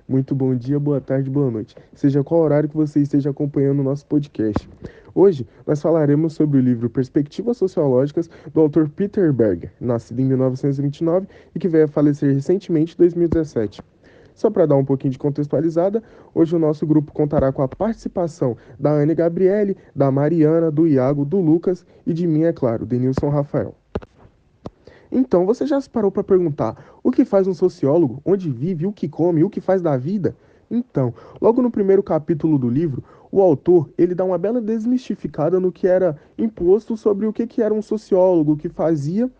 Muito bom dia, boa tarde, boa noite. Seja qual horário que você esteja acompanhando o nosso podcast. Hoje nós falaremos sobre o livro Perspectivas Sociológicas do autor Peter Berger, nascido em 1929 e que veio a falecer recentemente em 2017. Só para dar um pouquinho de contextualizada, hoje o nosso grupo contará com a participação da Anne Gabriele, da Mariana, do Iago, do Lucas e de mim, é claro, Denilson Rafael. Então, você já se parou para perguntar o que faz um sociólogo, onde vive, o que come, o que faz da vida? Então, logo no primeiro capítulo do livro, o autor ele dá uma bela desmistificada no que era imposto sobre o que era um sociólogo, o que fazia,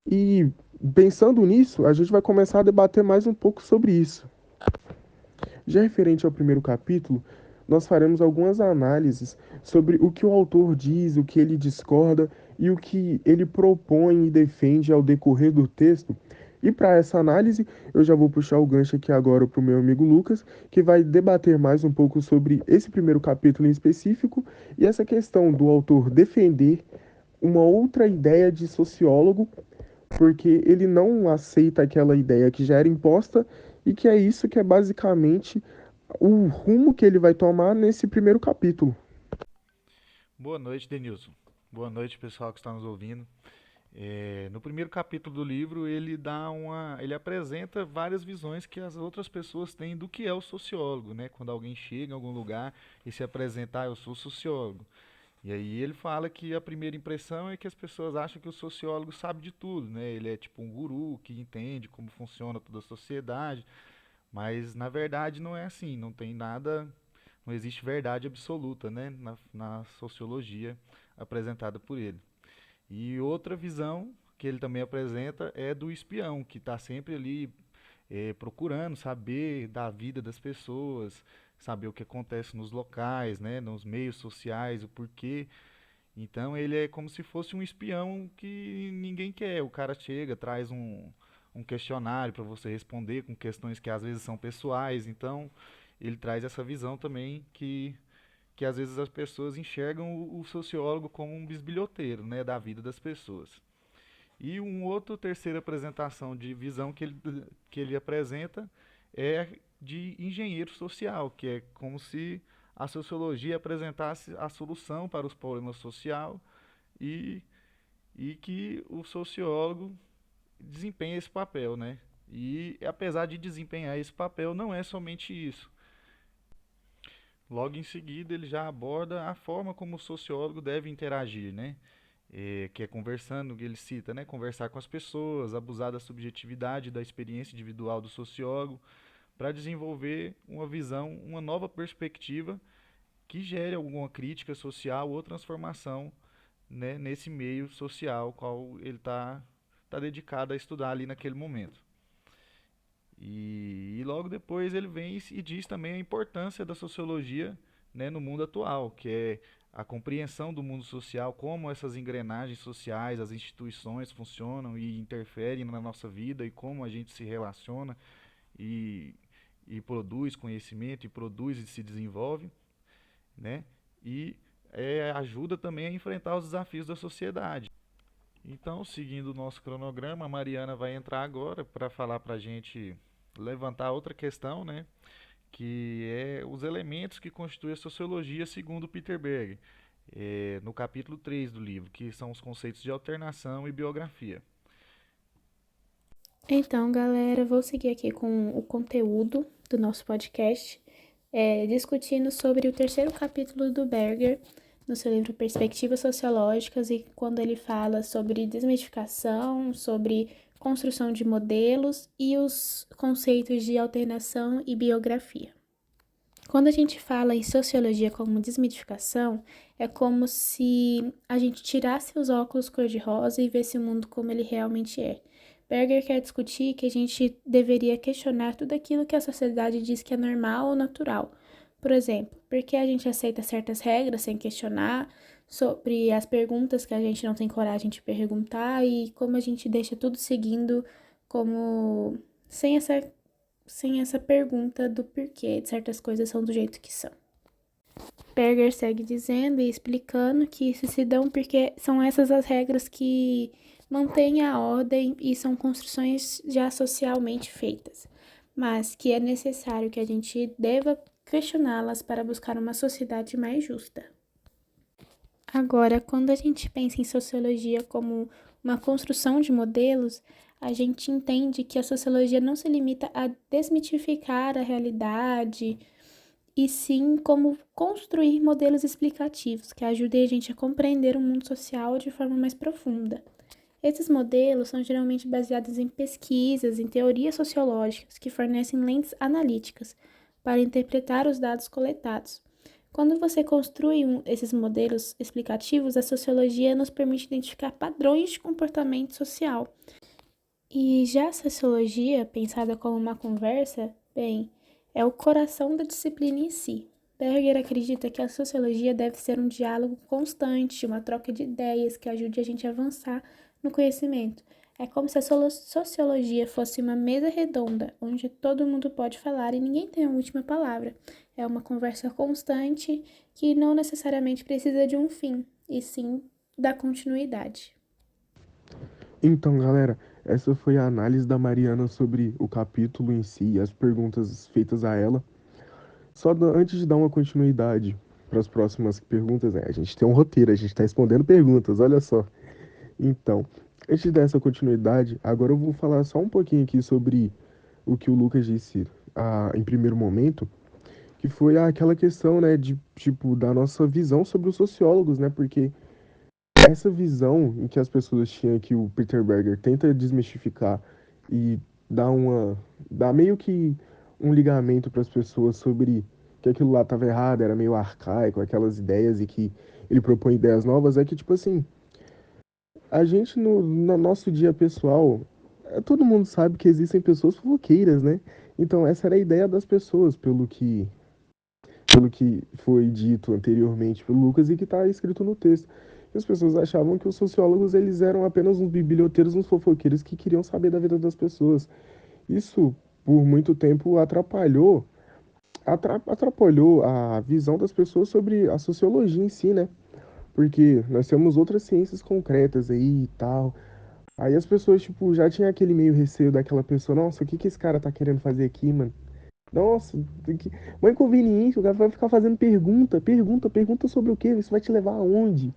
e pensando nisso, a gente vai começar a debater mais um pouco sobre isso. Já referente ao primeiro capítulo, nós faremos algumas análises sobre o que o autor diz, o que ele discorda e o que ele propõe e defende ao decorrer do texto. E para essa análise, eu já vou puxar o gancho aqui agora para o meu amigo Lucas, que vai debater mais um pouco sobre esse primeiro capítulo em específico e essa questão do autor defender uma outra ideia de sociólogo, porque ele não aceita aquela ideia que já era imposta e que é isso que é basicamente o rumo que ele vai tomar nesse primeiro capítulo. Boa noite, Denilson. Boa noite, pessoal que está nos ouvindo. No primeiro capítulo do livro, ele apresenta várias visões que as outras pessoas têm do que é o sociólogo, né? Quando alguém chega em algum lugar e se apresentar, eu sou sociólogo. E aí ele fala que a primeira impressão é que as pessoas acham que o sociólogo sabe de tudo, né? Ele é tipo um guru que entende como funciona toda a sociedade, mas na verdade não é assim, não tem nada, não existe verdade absoluta, né, na sociologia apresentada por ele. E outra visão que ele também apresenta é do espião, que está sempre ali procurando saber da vida das pessoas, saber o que acontece nos locais, né, nos meios sociais, o porquê. Então ele é como se fosse um espião que ninguém quer. O cara chega, traz um questionário para você responder com questões que às vezes são pessoais. Então ele traz essa visão também que às vezes as pessoas enxergam o sociólogo como um bisbilhoteiro, né, da vida das pessoas. E um outro terceira apresentação de visão que ele apresenta é de engenheiro social, que é como se a sociologia apresentasse a solução para os problemas sociais e, e que o sociólogo desempenha esse papel, né? E apesar de desempenhar esse papel, não é somente isso. Logo em seguida, ele já aborda a forma como o sociólogo deve interagir, né? Que é conversando, que ele cita, né? Conversar com as pessoas, abusar da subjetividade, da experiência individual do sociólogo, para desenvolver uma visão, uma nova perspectiva que gere alguma crítica social ou transformação, né, nesse meio social qual ele tá dedicado a estudar ali naquele momento. E logo depois ele vem e diz também a importância da sociologia, né, no mundo atual, que é a compreensão do mundo social, como essas engrenagens sociais, as instituições funcionam e interferem na nossa vida e como a gente se relaciona e, e produz conhecimento e produz e se desenvolve, né? E ajuda também a enfrentar os desafios da sociedade. Então, seguindo o nosso cronograma, a Mariana vai entrar agora para falar para a gente levantar outra questão, né? Que é os elementos que constituem a sociologia segundo Peter Berger, no capítulo 3 do livro, que são os conceitos de alternação e biografia. Então, galera, vou seguir aqui com o conteúdo do nosso podcast, discutindo sobre o terceiro capítulo do Berger, no seu livro Perspectivas Sociológicas, e quando ele fala sobre desmistificação, sobre construção de modelos e os conceitos de alternação e biografia. Quando a gente fala em sociologia como desmitificação, é como se a gente tirasse os óculos cor-de-rosa e visse o mundo como ele realmente é. Berger quer discutir que a gente deveria questionar tudo aquilo que a sociedade diz que é normal ou natural. Por exemplo, por que a gente aceita certas regras sem questionar, sobre as perguntas que a gente não tem coragem de perguntar e como a gente deixa tudo seguindo como sem essa pergunta do porquê de certas coisas são do jeito que são. Berger segue dizendo e explicando que isso se dão porque são essas as regras que mantêm a ordem e são construções já socialmente feitas. mas que é necessário que a gente deva questioná-las para buscar uma sociedade mais justa. Agora, quando a gente pensa em sociologia como uma construção de modelos, a gente entende que a sociologia não se limita a desmitificar a realidade, e sim como construir modelos explicativos que ajudem a gente a compreender o mundo social de forma mais profunda. Esses modelos são geralmente baseados em pesquisas, em teorias sociológicas que fornecem lentes analíticas para interpretar os dados coletados. Quando você construi esses modelos explicativos, a sociologia nos permite identificar padrões de comportamento social. E já a sociologia, pensada como uma conversa, bem, é o coração da disciplina em si. Berger acredita que a sociologia deve ser um diálogo constante, uma troca de ideias que ajude a gente a avançar no conhecimento. É como se a sociologia fosse uma mesa redonda, onde todo mundo pode falar e ninguém tem a última palavra. É uma conversa constante que não necessariamente precisa de um fim, e sim da continuidade. Então, galera, essa foi a análise da Mariana sobre o capítulo em si e as perguntas feitas a ela. Antes de dar uma continuidade para as próximas perguntas, né? A gente tem um roteiro, a gente está respondendo perguntas, olha só. Então, antes dessa continuidade, agora eu vou falar só um pouquinho aqui sobre o que o Lucas disse em primeiro momento, que foi aquela questão, né, de, tipo, da nossa visão sobre os sociólogos, né, porque essa visão em que as pessoas tinham que o Peter Berger tenta desmistificar e dar meio que um ligamento para as pessoas sobre que aquilo lá estava errado, era meio arcaico, aquelas ideias e que ele propõe ideias novas, é que, tipo assim, a gente no nosso dia pessoal, todo mundo sabe que existem pessoas fofoqueiras, né? Então essa era a ideia das pessoas, pelo que foi dito anteriormente pelo Lucas e que está escrito no texto. E as pessoas achavam que os sociólogos eles eram apenas uns biblioteiros, uns fofoqueiros que queriam saber da vida das pessoas. Isso, por muito tempo, atrapalhou a visão das pessoas sobre a sociologia em si, né? Porque nós temos outras ciências concretas aí e tal. Aí as pessoas, tipo, já tinham aquele meio receio daquela pessoa, nossa, o que que esse cara tá querendo fazer aqui, mano? Nossa, uma inconveniência, o cara vai ficar fazendo pergunta sobre o quê? Isso vai te levar aonde?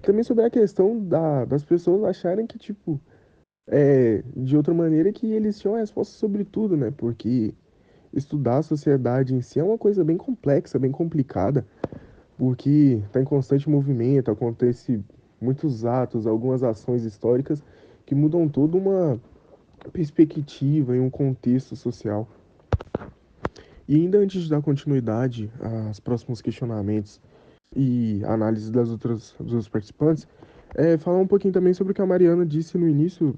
Também sobre a questão das pessoas acharem que, tipo, de outra maneira que eles tinham a resposta sobre tudo, né? Porque estudar a sociedade em si é uma coisa bem complexa, bem complicada, porque está em constante movimento, acontece muitos atos, algumas ações históricas que mudam toda uma perspectiva e um contexto social. E ainda antes de dar continuidade aos próximos questionamentos e análise dos outros participantes, falar um pouquinho também sobre o que a Mariana disse no início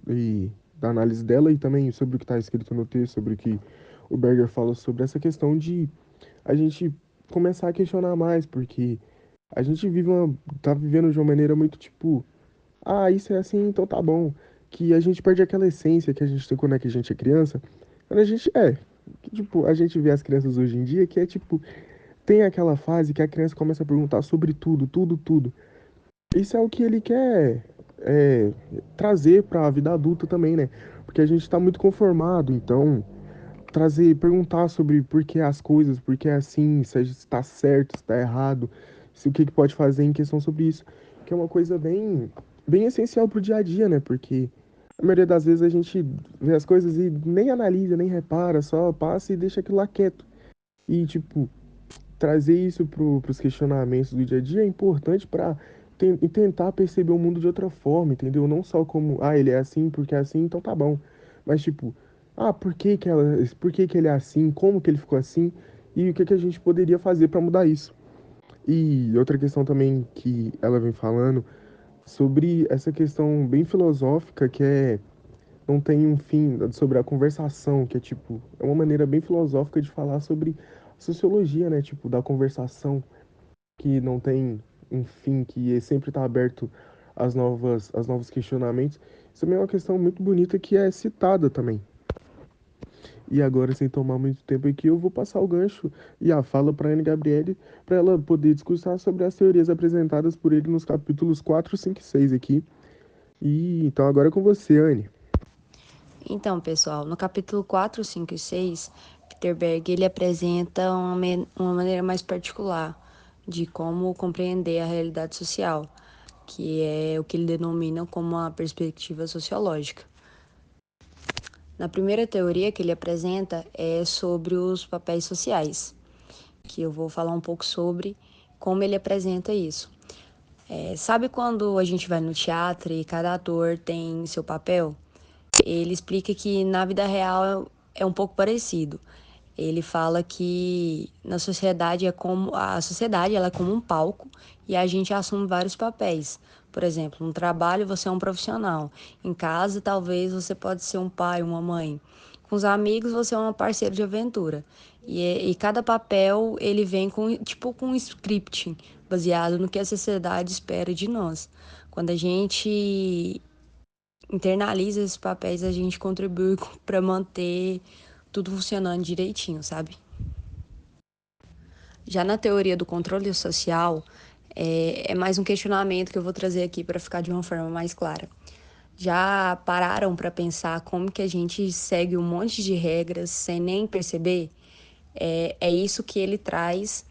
da análise dela e também sobre o que está escrito no texto, sobre o que o Berger fala sobre essa questão de a gente começar a questionar mais, porque a gente tá vivendo de uma maneira muito tipo, isso é assim, então tá bom. Que a gente perde aquela essência que a gente tem quando é que a gente é criança. Quando a gente que, tipo, a gente vê as crianças hoje em dia que é tipo, tem aquela fase que a criança começa a perguntar sobre tudo, tudo, tudo. Isso é o que ele quer trazer para a vida adulta também, né? Porque a gente está muito conformado, então perguntar sobre por que as coisas, por que é assim, se está certo, se está errado, se o que, que pode fazer em questão sobre isso, que é uma coisa bem essencial pro dia a dia, né? Porque a maioria das vezes a gente vê as coisas e nem analisa, nem repara, só passa e deixa aquilo lá quieto. E, tipo, trazer isso pros questionamentos do dia a dia é importante para tentar perceber o mundo de outra forma, entendeu? Não só como, ele é assim porque é assim, então tá bom. Mas tipo, por que que ele é assim? Como que ele ficou assim? E o que que a gente poderia fazer para mudar isso? E outra questão também que ela vem falando sobre essa questão bem filosófica que não tem um fim, sobre a conversação, que é tipo, é uma maneira bem filosófica de falar sobre sociologia, né? Tipo, da conversação que não tem um fim, que sempre está aberto aos novos questionamentos. Isso também é uma questão muito bonita que é citada também. E agora, sem tomar muito tempo aqui, eu vou passar o gancho e a fala para a Anne Gabriele, para ela poder discursar sobre as teorias apresentadas por ele nos capítulos 4, 5 e 6 aqui. E então agora é com você, Anne. Então, pessoal, no capítulo 4, 5 e 6, Peter Berg ele apresenta uma maneira mais particular de como compreender a realidade social, que é o que ele denomina como a perspectiva sociológica. Na primeira teoria que ele apresenta é sobre os papéis sociais, que eu vou falar um pouco sobre como ele apresenta isso. Sabe quando a gente vai no teatro e cada ator tem seu papel? Ele explica que na vida real é um pouco parecido. Ele fala que na sociedade a sociedade ela é como um palco e a gente assume vários papéis. Por exemplo, no trabalho você é um profissional, em casa talvez você pode ser um pai, uma mãe. Com os amigos você é uma parceira de aventura. E cada papel ele vem com um script baseado no que a sociedade espera de nós. Quando a gente internaliza esses papéis, a gente contribui para manter tudo funcionando direitinho, sabe? Já na teoria do controle social, é mais um questionamento que eu vou trazer aqui para ficar de uma forma mais clara. Já pararam para pensar como que a gente segue um monte de regras sem nem perceber? É isso que ele traz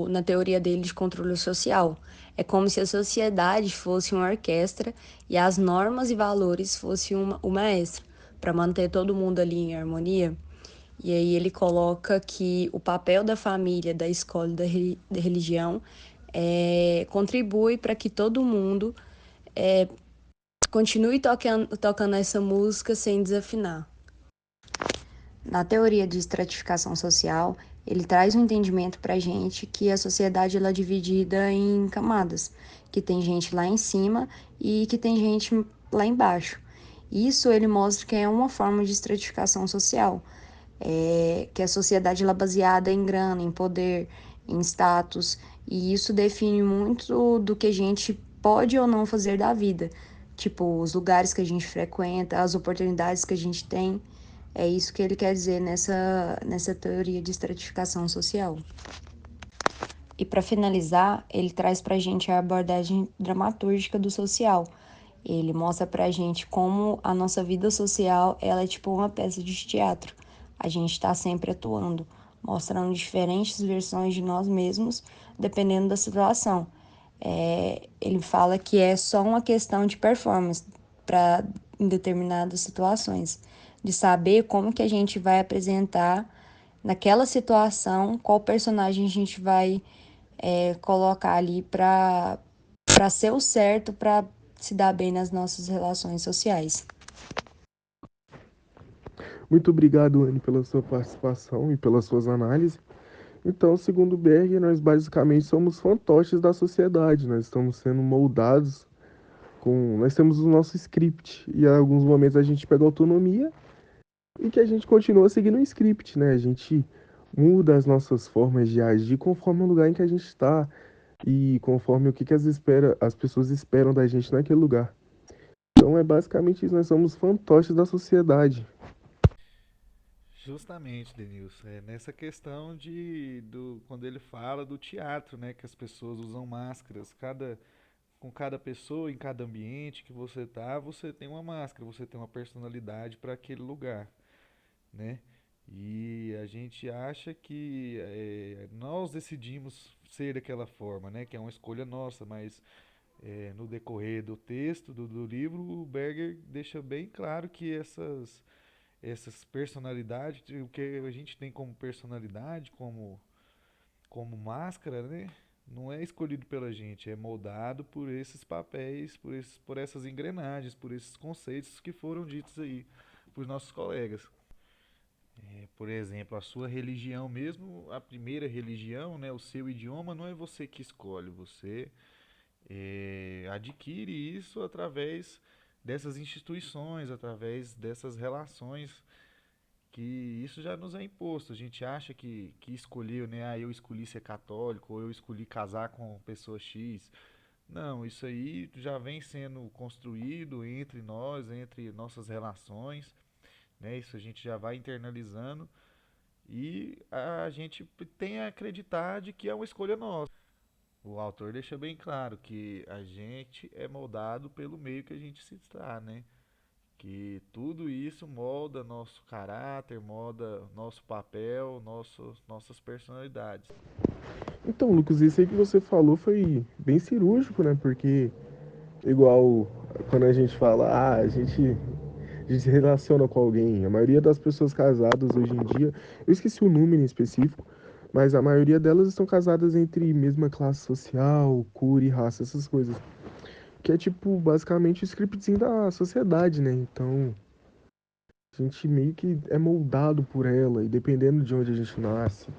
na teoria dele de controle social. É como se a sociedade fosse uma orquestra e as normas e valores fossem o maestro, para manter todo mundo ali em harmonia. E aí ele coloca que o papel da família, da escola e da religião contribui para que todo mundo continue tocando essa música sem desafinar. Na teoria de estratificação social, ele traz um entendimento para a gente que a sociedade ela é dividida em camadas, que tem gente lá em cima e que tem gente lá embaixo. Isso ele mostra que é uma forma de estratificação social, que a sociedade ela é baseada em grana, em poder, em status, e isso define muito do que a gente pode ou não fazer da vida, tipo os lugares que a gente frequenta, as oportunidades que a gente tem. É isso que ele quer dizer nessa teoria de estratificação social. E para finalizar, ele traz para a gente a abordagem dramatúrgica do social. Ele mostra para a gente como a nossa vida social ela é tipo uma peça de teatro. A gente está sempre atuando, mostrando diferentes versões de nós mesmos, dependendo da situação. Ele fala que é só uma questão de performance para em determinadas situações, de saber como que a gente vai apresentar naquela situação, qual personagem a gente vai colocar ali para ser o certo, para se dar bem nas nossas relações sociais. Muito obrigado, Anne, pela sua participação e pelas suas análises. Então, segundo Berger, nós basicamente somos fantoches da sociedade, nós estamos sendo moldados nós temos o nosso script e em alguns momentos a gente pega autonomia e que a gente continua seguindo o script, né? A gente muda as nossas formas de agir conforme o lugar em que a gente está e conforme o que as pessoas esperam da gente naquele lugar. Então é basicamente isso, nós somos fantoches da sociedade. Justamente, Denilson, é nessa questão quando ele fala do teatro, né, que as pessoas usam máscaras, com cada pessoa, em cada ambiente que você tá, você tem uma máscara, você tem uma personalidade para aquele lugar, né? E a gente acha que nós decidimos ser daquela forma, né? Que é uma escolha nossa, mas no decorrer do texto, do livro, o Berger deixa bem claro que essas personalidades, o que a gente tem como personalidade, como máscara, né? Não é escolhido pela gente, é moldado por esses papéis, por essas engrenagens, por esses conceitos que foram ditos aí por nossos colegas. Por exemplo, a sua religião mesmo, a primeira religião, né, o seu idioma, não é você que escolhe, você adquire isso através dessas instituições, através dessas relações que isso já nos é imposto. A gente acha que escolheu, né? Ah, eu escolhi ser católico, ou eu escolhi casar com pessoa X. Não, isso aí já vem sendo construído entre nós, entre nossas relações, né? Isso a gente já vai internalizando e a gente tem a acreditar de que é uma escolha nossa. O autor deixa bem claro que a gente é moldado pelo meio que a gente se está, né? que tudo isso molda nosso caráter, molda nosso papel, nossas personalidades. Então, Lucas, isso aí que você falou foi bem cirúrgico, né? Porque, igual quando a gente fala, a gente se relaciona com alguém, a maioria das pessoas casadas hoje em dia, eu esqueci o número em específico, mas a maioria delas estão casadas entre mesma classe social, cor e raça, essas coisas. Que é tipo, basicamente o scriptzinho da sociedade, né? Então, a gente meio que é moldado por ela, e dependendo de onde a gente nasce,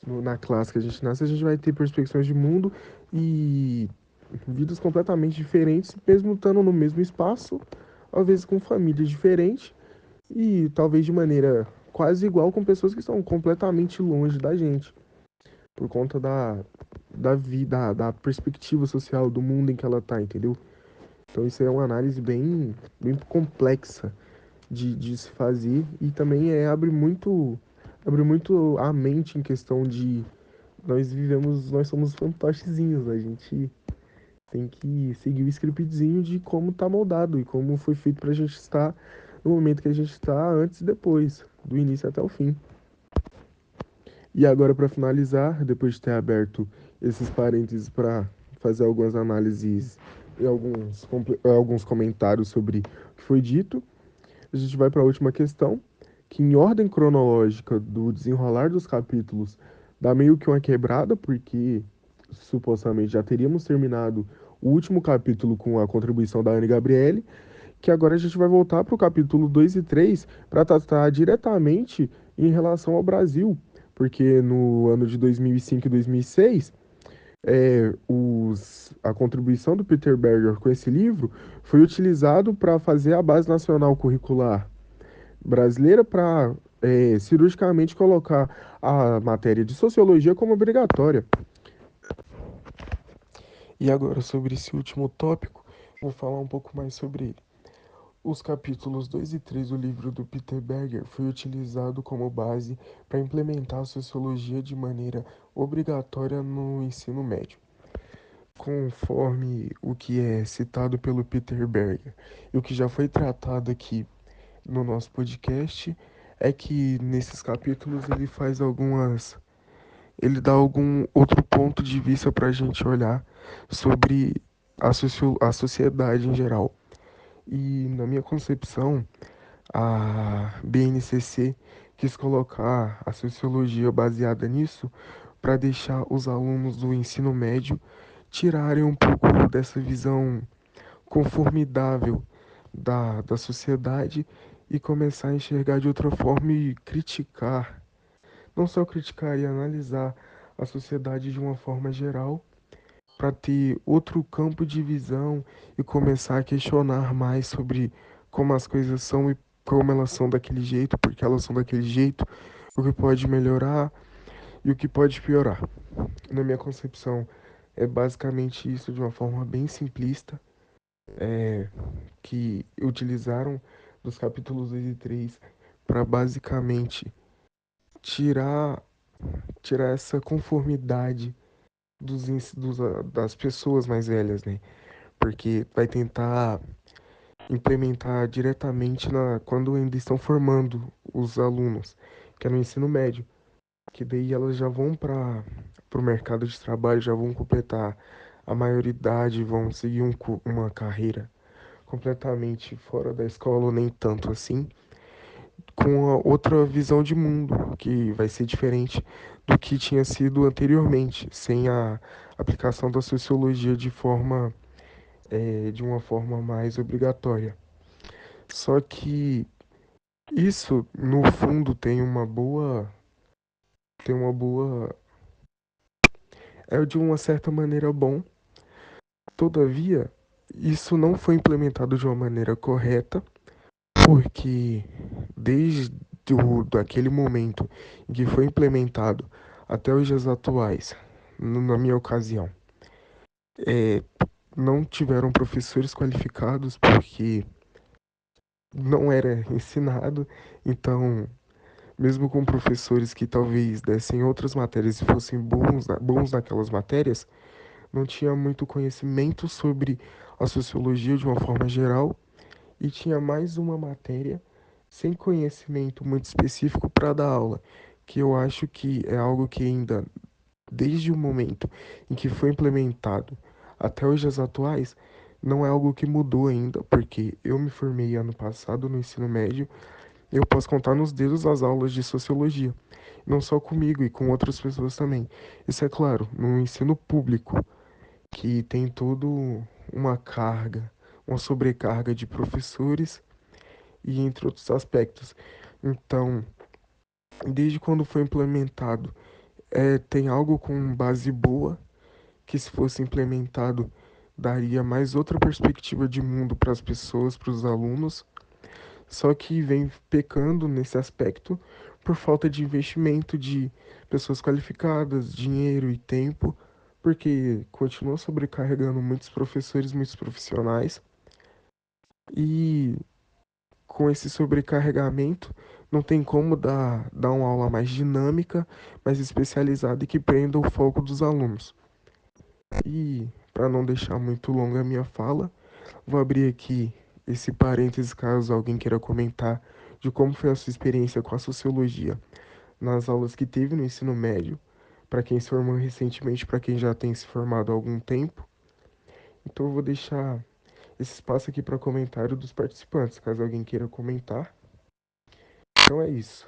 na classe que a gente nasce, a gente vai ter perspectivas de mundo e vidas completamente diferentes, mesmo estando no mesmo espaço, às vezes com famílias diferentes e talvez de maneira quase igual com pessoas que estão completamente longe da gente, por conta da vida, da perspectiva social do mundo em que ela tá, entendeu? Então isso é uma análise bem complexa de se fazer e também abre muito a mente em questão de nós somos fantochezinhos, a gente tem que seguir o scriptzinho de como tá moldado e como foi feito pra gente estar no momento que a gente está antes e depois, do início até o fim. E agora, para finalizar, depois de ter aberto esses parênteses para fazer algumas análises e alguns comentários sobre o que foi dito, a gente vai para a última questão, que em ordem cronológica do desenrolar dos capítulos dá meio que uma quebrada, porque supostamente já teríamos terminado o último capítulo com a contribuição da Anne Gabriele, que agora a gente vai voltar para o capítulo 2 e 3 para tratar diretamente em relação ao Brasil, porque no ano de 2005 e 2006, a contribuição do Peter Berger com esse livro foi utilizado para fazer a base nacional curricular brasileira para cirurgicamente colocar a matéria de sociologia como obrigatória. E agora, sobre esse último tópico, vou falar um pouco mais sobre ele. Os capítulos 2 e 3 do livro do Peter Berger foi utilizado como base para implementar a sociologia de maneira obrigatória no ensino médio. Conforme o que é citado pelo Peter Berger e o que já foi tratado aqui no nosso podcast, é que nesses capítulos ele dá algum outro ponto de vista para a gente olhar sobre a sociedade em geral. E na minha concepção, a BNCC quis colocar a sociologia baseada nisso para deixar os alunos do ensino médio tirarem um pouco dessa visão conformidável da sociedade e começar a enxergar de outra forma e criticar, não só criticar e analisar a sociedade de uma forma geral, para ter outro campo de visão e começar a questionar mais sobre como as coisas são e como elas são daquele jeito, porque elas são daquele jeito, o que pode melhorar e o que pode piorar. Na minha concepção, é basicamente isso de uma forma bem simplista, que utilizaram dos capítulos 2 e 3 para basicamente tirar, tirar essa conformidade das pessoas mais velhas, né? Porque vai tentar implementar diretamente quando ainda estão formando os alunos, que é no ensino médio, que daí elas já vão para o mercado de trabalho, já vão completar a maioridade, vão seguir uma carreira completamente fora da escola, ou nem tanto assim, com a outra visão de mundo, que vai ser diferente do que tinha sido anteriormente, sem a aplicação da sociologia de uma forma mais obrigatória. Só que isso, no fundo, tem uma boa, é de uma certa maneira bom. Todavia, isso não foi implementado de uma maneira correta, porque desde daquele momento em que foi implementado até os dias atuais, na minha ocasião, é, não tiveram professores qualificados porque não era ensinado, então, mesmo com professores que talvez dessem outras matérias e fossem bons naquelas matérias, não tinha muito conhecimento sobre a sociologia de uma forma geral e tinha mais uma matéria sem conhecimento muito específico para dar aula, que eu acho que é algo que ainda, desde o momento em que foi implementado até os dias atuais, não é algo que mudou ainda, porque eu me formei ano passado no ensino médio e eu posso contar nos dedos as aulas de sociologia, não só comigo e com outras pessoas também. Isso é claro, no ensino público, que tem todo uma carga, uma sobrecarga de professores e entre outros aspectos. Então, desde quando foi implementado, tem algo com base boa, que se fosse implementado daria mais outra perspectiva de mundo para as pessoas, para os alunos, só que vem pecando nesse aspecto por falta de investimento de pessoas qualificadas, dinheiro e tempo, porque continua sobrecarregando muitos professores, muitos profissionais, e com esse sobrecarregamento não tem como dar uma aula mais dinâmica, mais especializada e que prenda o foco dos alunos. E para não deixar muito longa a minha fala, vou abrir aqui esse parênteses caso alguém queira comentar de como foi a sua experiência com a sociologia nas aulas que teve no ensino médio, para quem se formou recentemente, para quem já tem se formado há algum tempo. Então eu vou deixar esse espaço aqui para comentário dos participantes, caso alguém queira comentar. Então é isso.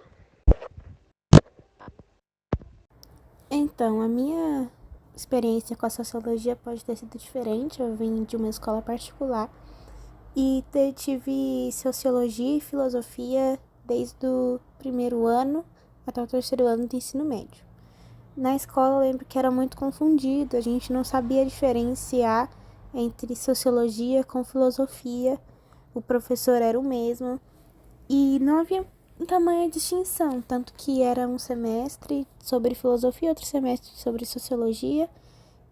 Então, a minha experiência com a sociologia pode ter sido diferente. Eu vim de uma escola particular e tive sociologia e filosofia desde o primeiro ano até o terceiro ano do ensino médio. Na escola eu lembro que era muito confundido, a gente não sabia diferenciar entre sociologia com filosofia, o professor era o mesmo e não havia tamanha distinção, tanto que era um semestre sobre filosofia, outro semestre sobre sociologia,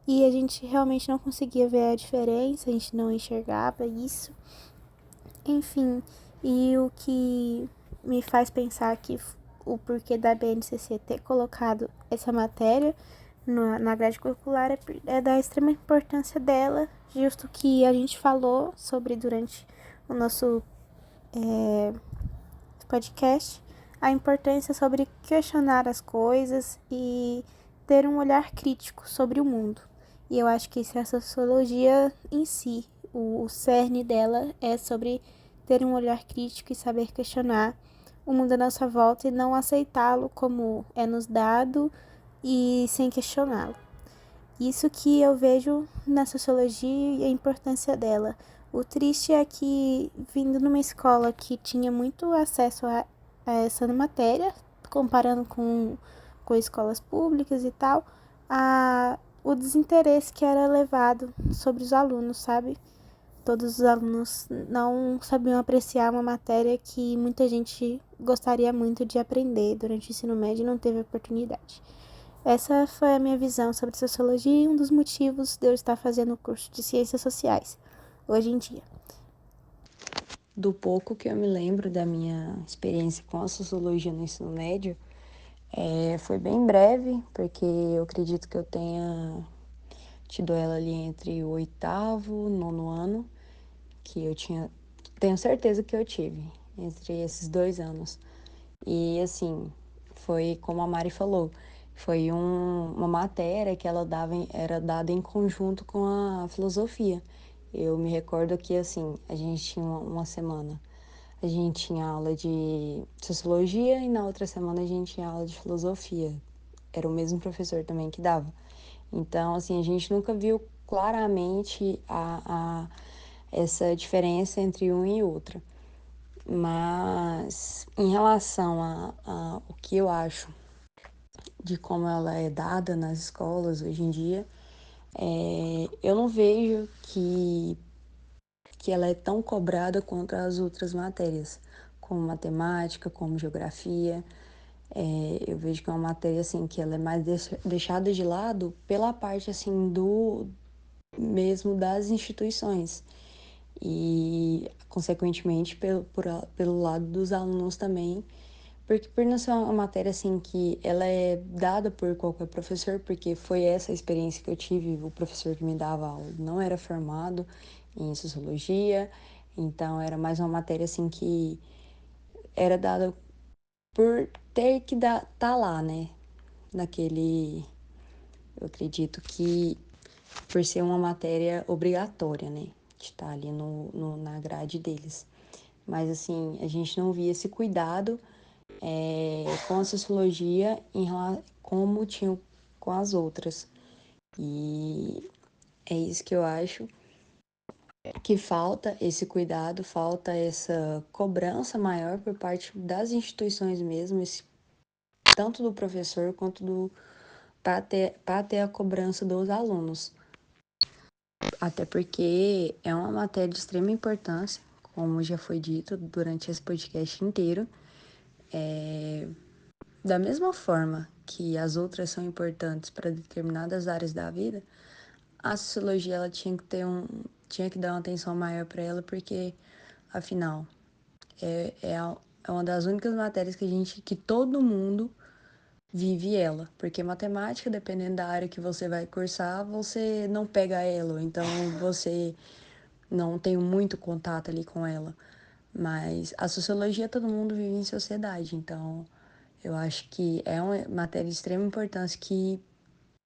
e a gente realmente não conseguia ver a diferença, a gente não enxergava isso. Enfim, e o que me faz pensar que o porquê da BNCC ter colocado essa matéria na grade curricular é da extrema importância dela, justo que a gente falou sobre durante o nosso podcast, a importância sobre questionar as coisas e ter um olhar crítico sobre o mundo. E eu acho que isso é a sociologia em si. O cerne dela é sobre ter um olhar crítico e saber questionar o mundo à nossa volta e não aceitá-lo como é nos dado e sem questioná-lo. Isso que eu vejo na sociologia e a importância dela. O triste é que, vindo numa escola que tinha muito acesso a essa matéria, comparando com escolas públicas e tal, o desinteresse que era levado sobre os alunos, sabe? Todos os alunos não sabiam apreciar uma matéria que muita gente gostaria muito de aprender durante o ensino médio e não teve oportunidade. Essa foi a minha visão sobre sociologia e um dos motivos de eu estar fazendo o curso de Ciências Sociais, hoje em dia. Do pouco que eu me lembro da minha experiência com a sociologia no ensino médio, foi bem breve, porque eu acredito que eu tenha tido ela ali entre o oitavo e nono ano, que eu tenho certeza que eu tive, entre esses 2 anos. E assim, foi como a Mari falou, foi uma matéria que era dada em conjunto com a filosofia. Eu me recordo que assim, a gente tinha uma semana, a gente tinha aula de sociologia e na outra semana a gente tinha aula de filosofia. Era o mesmo professor também que dava. Então, assim, a gente nunca viu claramente essa diferença entre um e outra. Mas em relação a o que eu acho de como ela é dada nas escolas hoje em dia, eu não vejo que ela é tão cobrada quanto as outras matérias, como matemática, como geografia. Eu vejo que é uma matéria assim que ela é mais deixada de lado pela parte assim do mesmo das instituições e consequentemente pelo lado dos alunos também, porque por não ser uma matéria assim que ela é dada por qualquer professor, porque foi essa a experiência que eu tive, o professor que me dava aula não era formado em sociologia, Então era mais uma matéria assim que era dada por ter que tá lá, né? Naquele, eu acredito que por ser uma matéria obrigatória, né? De estar ali na grade deles. Mas assim, a gente não via esse cuidado com a sociologia como tinha com as outras. E é isso que eu acho que falta esse cuidado, falta essa cobrança maior por parte das instituições mesmo, tanto do professor quanto para ter a cobrança dos alunos. Até porque é uma matéria de extrema importância, como já foi dito durante esse podcast inteiro. Da mesma forma que as outras são importantes para determinadas áreas da vida, a sociologia ela tinha que dar uma atenção maior para ela, porque afinal é uma das únicas matérias que todo mundo vive ela, porque matemática, dependendo da área que você vai cursar, você não pega ela, ou então você não tem muito contato ali com ela. Mas a sociologia todo mundo vive em sociedade, então eu acho que é uma matéria de extrema importância que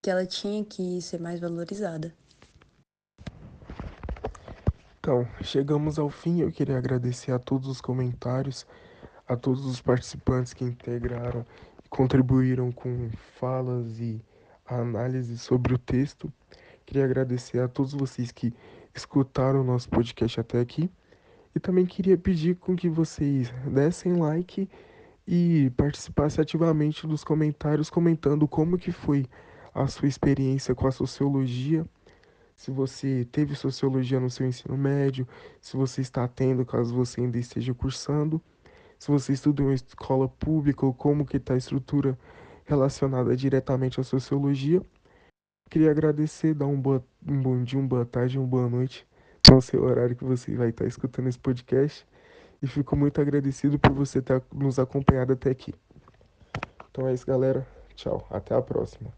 ela tinha que ser mais valorizada. Então, chegamos ao fim. Eu queria agradecer a todos os comentários, a todos os participantes que integraram e contribuíram com falas e análise sobre o texto. Queria agradecer a todos vocês que escutaram o nosso podcast até aqui. E também queria pedir com que vocês dessem like e participassem ativamente dos comentários, comentando como que foi a sua experiência com a sociologia, se você teve sociologia no seu ensino médio, se você está tendo, caso você ainda esteja cursando, se você estuda em uma escola pública ou como que está a estrutura relacionada diretamente à sociologia. Queria agradecer, dar um bom dia, uma boa tarde, uma boa noite no seu horário que você vai estar escutando esse podcast. E fico muito agradecido por você ter nos acompanhado até aqui. Então é isso, galera. Tchau. Até a próxima.